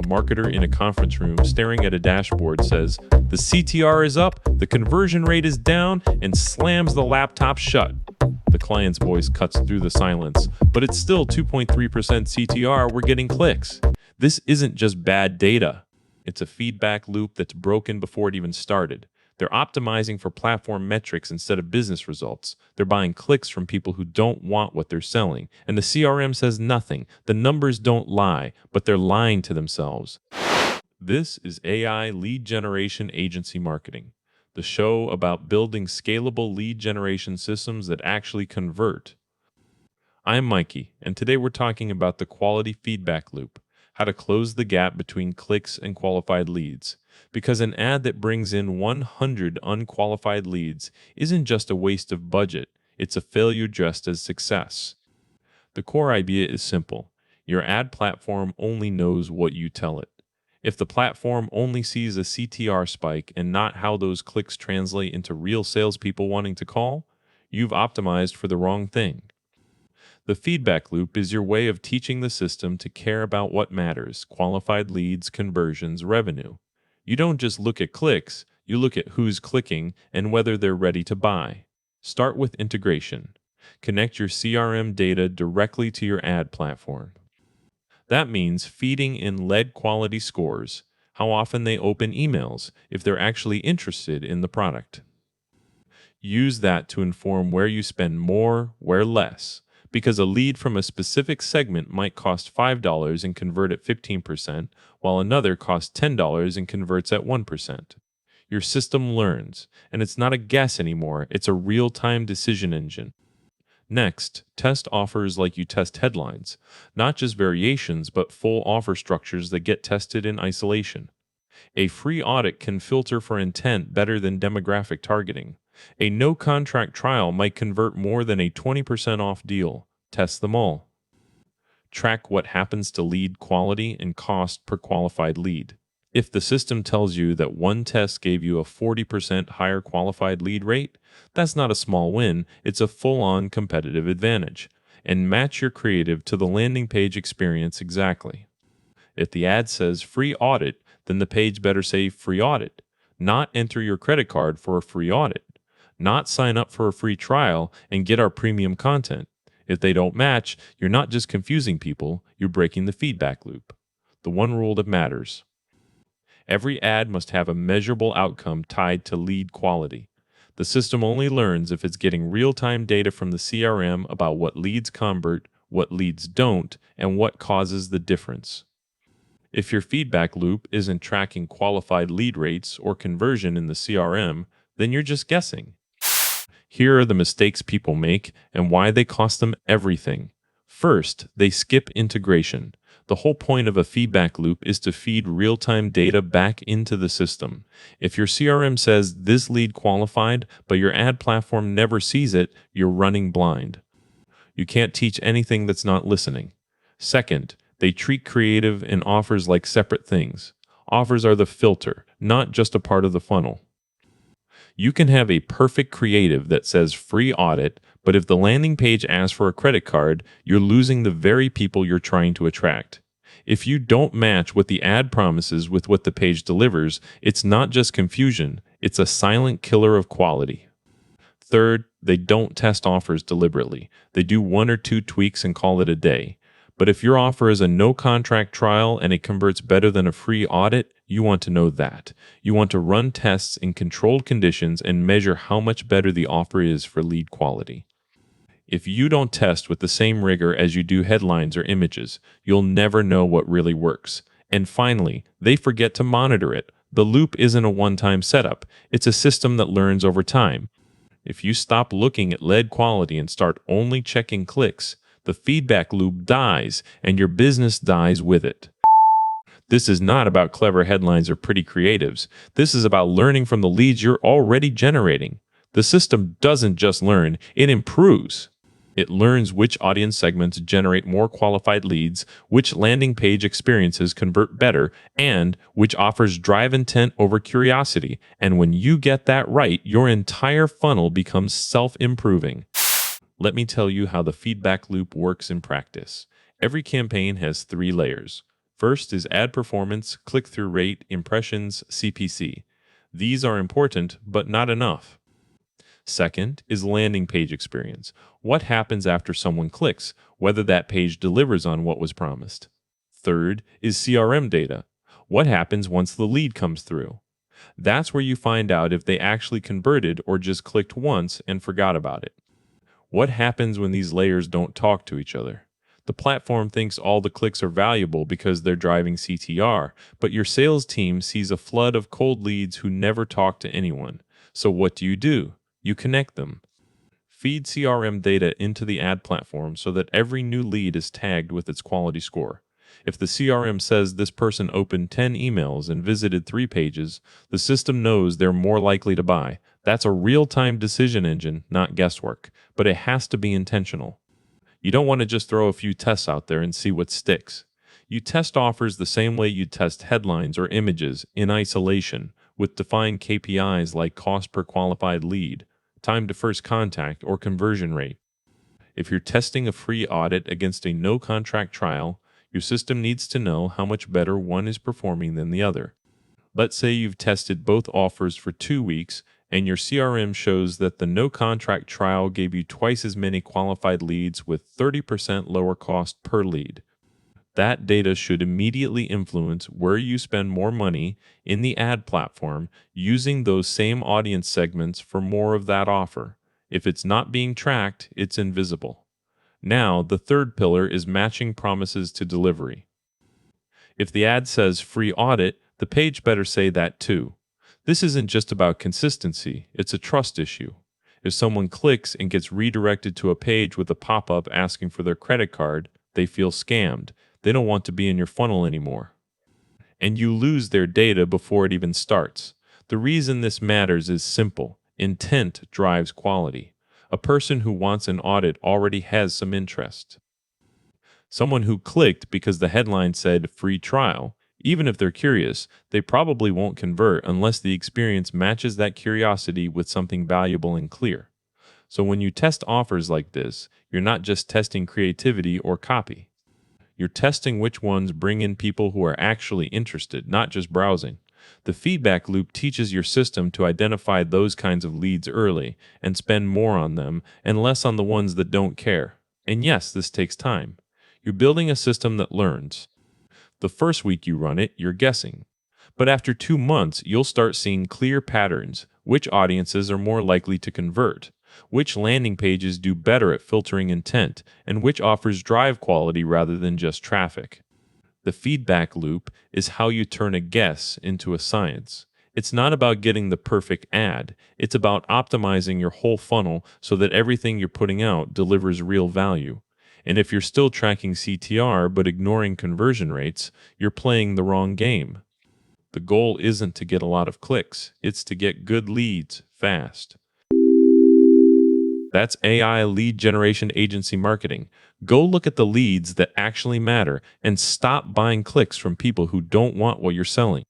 marketer in a conference room staring at a dashboard says, "The CTR is up, the conversion rate is down," and slams the laptop shut. The client's voice cuts through the silence, "But it's still 2.3% CTR, we're getting clicks." This isn't just bad data. It's a feedback loop that's broken before it even started. They're optimizing for platform metrics instead of business results. They're buying clicks from people who don't want what they're selling. And the CRM says nothing. The numbers don't lie, but they're lying to themselves. This is AI Lead Generation Agency Marketing, the show about building scalable lead generation systems that actually convert. I'm Mikey, and today we're talking about the quality feedback loop, how to close the gap between clicks and qualified leads. Because an ad that brings in 100 unqualified leads isn't just a waste of budget, it's a failure dressed as success. The core idea is simple. Your ad platform only knows what you tell it. If the platform only sees a CTR spike and not how those clicks translate into real salespeople wanting to call, you've optimized for the wrong thing. The feedback loop is your way of teaching the system to care about what matters: qualified leads, conversions, revenue. You don't just look at clicks, you look at who's clicking and whether they're ready to buy. Start with integration. Connect your CRM data directly to your ad platform. That means feeding in lead quality scores, how often they open emails, if they're actually interested in the product. Use that to inform where you spend more, where less, because a lead from a specific segment might cost $5 and convert at 15%, while another costs $10 and converts at 1%. Your system learns, and it's not a guess anymore, it's a real-time decision engine. Next, test offers like you test headlines, not just variations, but full offer structures that get tested in isolation. A free audit can filter for intent better than demographic targeting. A no-contract trial might convert more than a 20% off deal. Test them all. Track what happens to lead quality and cost per qualified lead. If the system tells you that one test gave you a 40% higher qualified lead rate, that's not a small win, it's a full-on competitive advantage. And match your creative to the landing page experience exactly. If the ad says free audit, then the page better say free audit, not enter your credit card for a free audit, not sign up for a free trial and get our premium content. If they don't match, you're not just confusing people, you're breaking the feedback loop. The one rule that matters. Every ad must have a measurable outcome tied to lead quality. The system only learns if it's getting real-time data from the CRM about what leads convert, what leads don't, and what causes the difference. If your feedback loop isn't tracking qualified lead rates or conversion in the CRM, then you're just guessing. Here are the mistakes people make and why they cost them everything. First, they skip integration. The whole point of a feedback loop is to feed real-time data back into the system. If your CRM says this lead qualified, but your ad platform never sees it, you're running blind. You can't teach anything that's not listening. Second, they treat creative and offers like separate things. Offers are the filter, not just a part of the funnel. You can have a perfect creative that says free audit, but if the landing page asks for a credit card, you're losing the very people you're trying to attract. If you don't match what the ad promises with what the page delivers, it's not just confusion, it's a silent killer of quality. Third, they don't test offers deliberately. They do one or two tweaks and call it a day. But if your offer is a no-contract trial and it converts better than a free audit, you want to know that. You want to run tests in controlled conditions and measure how much better the offer is for lead quality. If you don't test with the same rigor as you do headlines or images, you'll never know what really works. And finally, they forget to monitor it. The loop isn't a one-time setup. It's a system that learns over time. If you stop looking at lead quality and start only checking clicks, the feedback loop dies, and your business dies with it. This is not about clever headlines or pretty creatives. This is about learning from the leads you're already generating. The system doesn't just learn, it improves. It learns which audience segments generate more qualified leads, which landing page experiences convert better, and which offers drive intent over curiosity. And when you get that right, your entire funnel becomes self-improving. Let me tell you how the feedback loop works in practice. Every campaign has 3 layers. First is ad performance, click-through rate, impressions, CPC. These are important, but not enough. Second is landing page experience. What happens after someone clicks, whether that page delivers on what was promised. Third is CRM data. What happens once the lead comes through? That's where you find out if they actually converted or just clicked once and forgot about it. What happens when these layers don't talk to each other? The platform thinks all the clicks are valuable because they're driving CTR, but your sales team sees a flood of cold leads who never talk to anyone. So what do? You connect them. Feed CRM data into the ad platform so that every new lead is tagged with its quality score. If the CRM says this person opened 10 emails and visited 3 pages, the system knows they're more likely to buy. That's a real-time decision engine, not guesswork, but it has to be intentional. You don't want to just throw a few tests out there and see what sticks. You test offers the same way you test headlines or images, in isolation, with defined KPIs like cost per qualified lead, time to first contact, or conversion rate. If you're testing a free audit against a no-contract trial, your system needs to know how much better one is performing than the other. Let's say you've tested both offers for 2 weeks, and your CRM shows that the no-contract trial gave you twice as many qualified leads with 30% lower cost per lead. That data should immediately influence where you spend more money in the ad platform using those same audience segments for more of that offer. If it's not being tracked, it's invisible. Now, the third pillar is matching promises to delivery. If the ad says free audit, the page better say that too. This isn't just about consistency, it's a trust issue. If someone clicks and gets redirected to a page with a pop-up asking for their credit card, they feel scammed. They don't want to be in your funnel anymore. And you lose their data before it even starts. The reason this matters is simple. Intent drives quality. A person who wants an audit already has some interest. Someone who clicked because the headline said free trial, even if they're curious, they probably won't convert unless the experience matches that curiosity with something valuable and clear. So when you test offers like this, you're not just testing creativity or copy. You're testing which ones bring in people who are actually interested, not just browsing. The feedback loop teaches your system to identify those kinds of leads early and spend more on them and less on the ones that don't care. And yes, this takes time. You're building a system that learns. The first week you run it, you're guessing. But after 2 months, you'll start seeing clear patterns. Which audiences are more likely to convert? Which landing pages do better at filtering intent? And which offers drive quality rather than just traffic? The feedback loop is how you turn a guess into a science. It's not about getting the perfect ad. It's about optimizing your whole funnel so that everything you're putting out delivers real value. And if you're still tracking CTR but ignoring conversion rates, you're playing the wrong game. The goal isn't to get a lot of clicks. It's to get good leads fast. That's AI lead generation agency marketing. Go look at the leads that actually matter and stop buying clicks from people who don't want what you're selling.